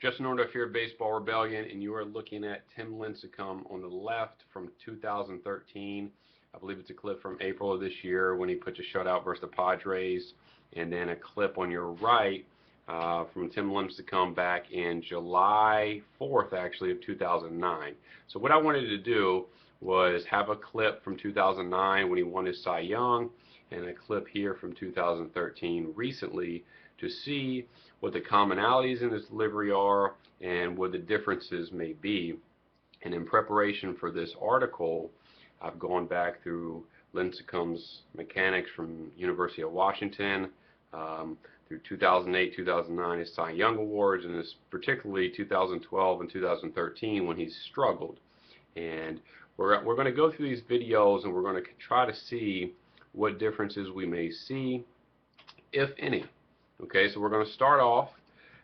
Just Orenduff here at Baseball Rebellion, and you are looking at Tim Lincecum on the left from 2013. I believe it's a clip from April of this year when he puts a shutout versus the Padres, and then a clip on your right from Tim Lincecum back in July 4th, actually, of 2009. So what I wanted to do was have a clip from 2009 when he won his Cy Young, and a clip here from 2013 recently to see what the commonalities in his delivery are and what the differences may be. And in preparation for this article, I've gone back through Lincecum's Mechanics from University of Washington, through 2008, 2009, his Cy Young Awards, and this particularly 2012 and 2013 when he struggled. And we're going to go through these videos and we're going to try to see what differences we may see, if any. Okay, so we're going to start off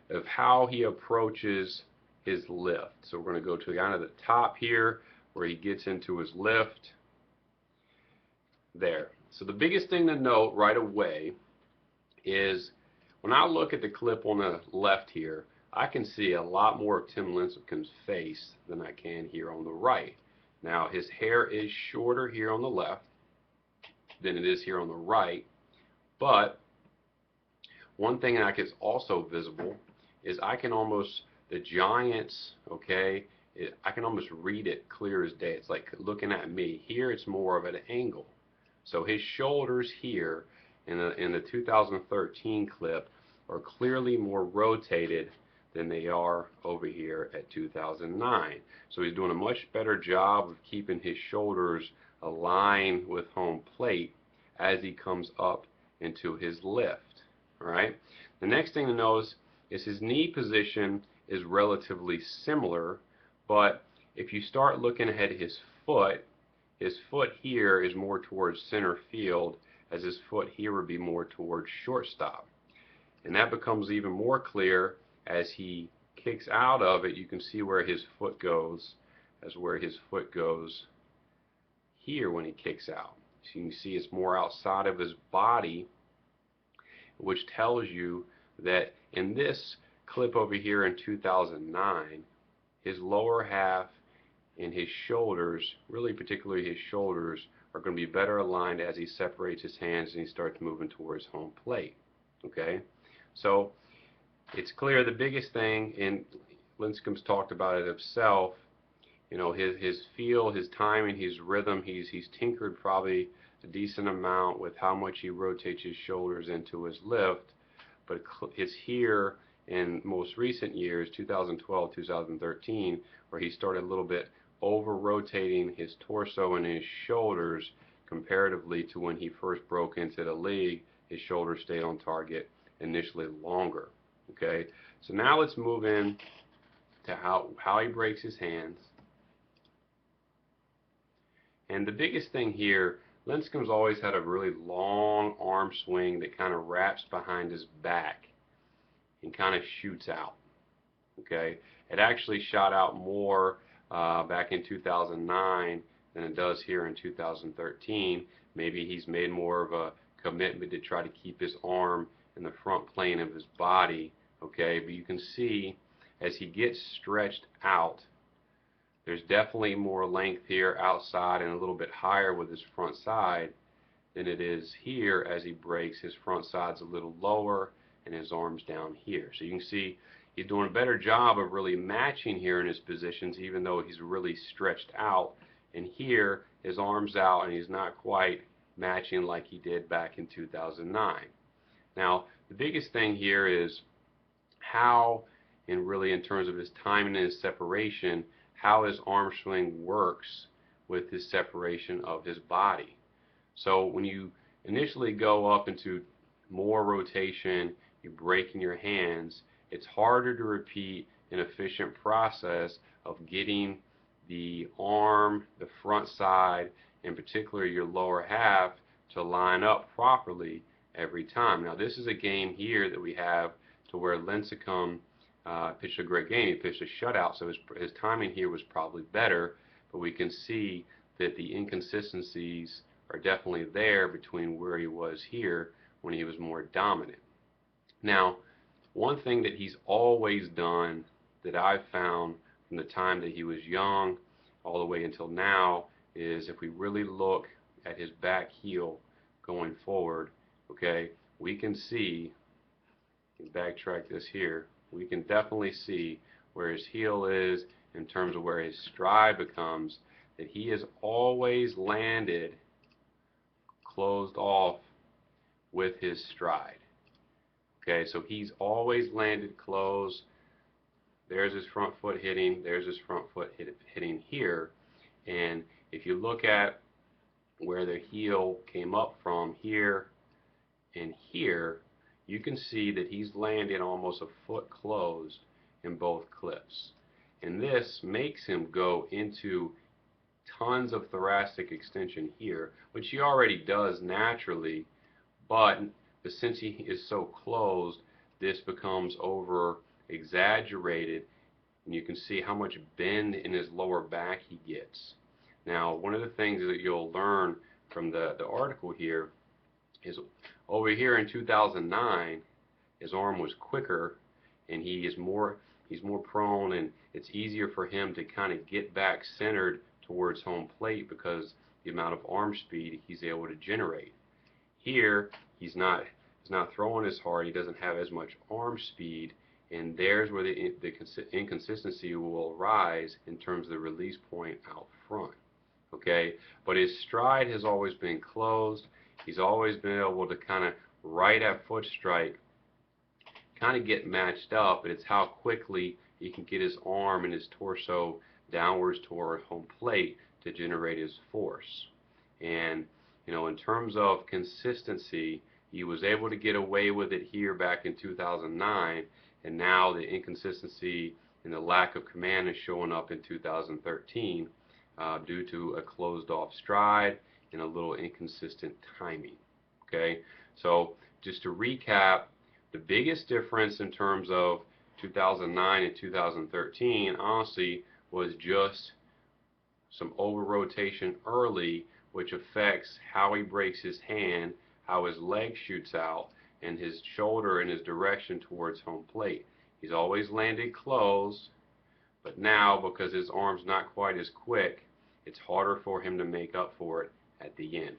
of how he approaches his lift. So we're going to go to kind of the top here where he gets into his lift. There. So the biggest thing to note right away is when I look at the clip on the left here, I can see a lot more of Tim Lincecum's face than I can here on the right. Now his hair is shorter here on the left than it is here on the right, but one thing that is also visible is I can almost, the Giants, okay, I can almost read it clear as day. It's like looking at me. Here it's more of an angle. So his shoulders here in the 2013 clip are clearly more rotated than they are over here at 2009. So he's doing a much better job of keeping his shoulders aligned with home plate as he comes up into his lift. Alright, the next thing to notice is his knee position is relatively similar, but if you start looking at his foot here is more towards center field, as his foot here would be more towards shortstop. And that becomes even more clear as he kicks out of it. You can see where his foot goes, here when he kicks out. So you can see it's more outside of his body, which tells you that in this clip over here in 2009, his lower half and his shoulders, really particularly his shoulders, are going to be better aligned as he separates his hands and he starts moving towards home plate. Okay, so it's clear the biggest thing, and Lincecum's talked about it himself, you know, his feel, his timing, his rhythm, he's tinkered probably a decent amount with how much he rotates his shoulders into his lift, but it's here in most recent years, 2012, 2013, where he started a little bit over rotating his torso and his shoulders comparatively to when he first broke into the league. His shoulders stayed on target initially longer. Okay, so now let's move in to how he breaks his hands. And the biggest thing here, Lincecum's always had a really long arm swing that kind of wraps behind his back and kind of shoots out. Okay, it actually shot out more back in 2009 than it does here in 2013. Maybe he's made more of a commitment to try to keep his arm in the front plane of his body. Okay, but you can see as he gets stretched out, there's definitely more length here outside and a little bit higher with his front side than it is here as he breaks. His front side's a little lower and his arm's down here. So you can see he's doing a better job of really matching here in his positions, even though he's really stretched out. And here his arm's out and he's not quite matching like he did back in 2009. Now the biggest thing here is how, and really in terms of his timing and his separation, how his arm swing works with his separation of his body. So when you initially go up into more rotation, you break in your hands, it's harder to repeat an efficient process of getting the arm, the front side, in particular your lower half, to line up properly every time. Now this is a game here that we have to where Lincecum pitched a great game. He pitched a shutout, so his timing here was probably better, but we can see that the inconsistencies are definitely there between where he was here when he was more dominant. Now, one thing that he's always done that I've found from the time that he was young all the way until now is if we really look at his back heel going forward, okay, we can see, backtrack this here, we can definitely see where his heel is in terms of where his stride becomes, that he has always landed closed off with his stride. Okay, so he's always landed closed. There's his front foot hitting, there's his front foot hitting here. And if you look at where the heel came up from here and here, you can see that he's landed almost a foot closed in both clips. And this makes him go into tons of thoracic extension here, which he already does naturally, but since he is so closed, this becomes over exaggerated, and you can see how much bend in his lower back he gets. Now, one of the things that you'll learn from the article here is over here in 2009, his arm was quicker, and he's more prone, and it's easier for him to kind of get back centered towards home plate because the amount of arm speed he's able to generate. Here, he's not throwing as hard. He doesn't have as much arm speed, and there's where the inconsistency will arise in terms of the release point out front. Okay, but his stride has always been closed. He's always been able to kind of right at foot strike, kind of get matched up, but it's how quickly he can get his arm and his torso downwards toward home plate to generate his force. And you know, in terms of consistency, he was able to get away with it here back in 2009, and now the inconsistency and the lack of command is showing up in 2013 due to a closed off stride and a little inconsistent timing. Okay, so just to recap, the biggest difference in terms of 2009 and 2013 honestly was just some over rotation early, which affects how he breaks his hand, how his leg shoots out, and his shoulder and his direction towards home plate. He's always landed closed, but now because his arm's not quite as quick, it's harder for him to make up for it at the end.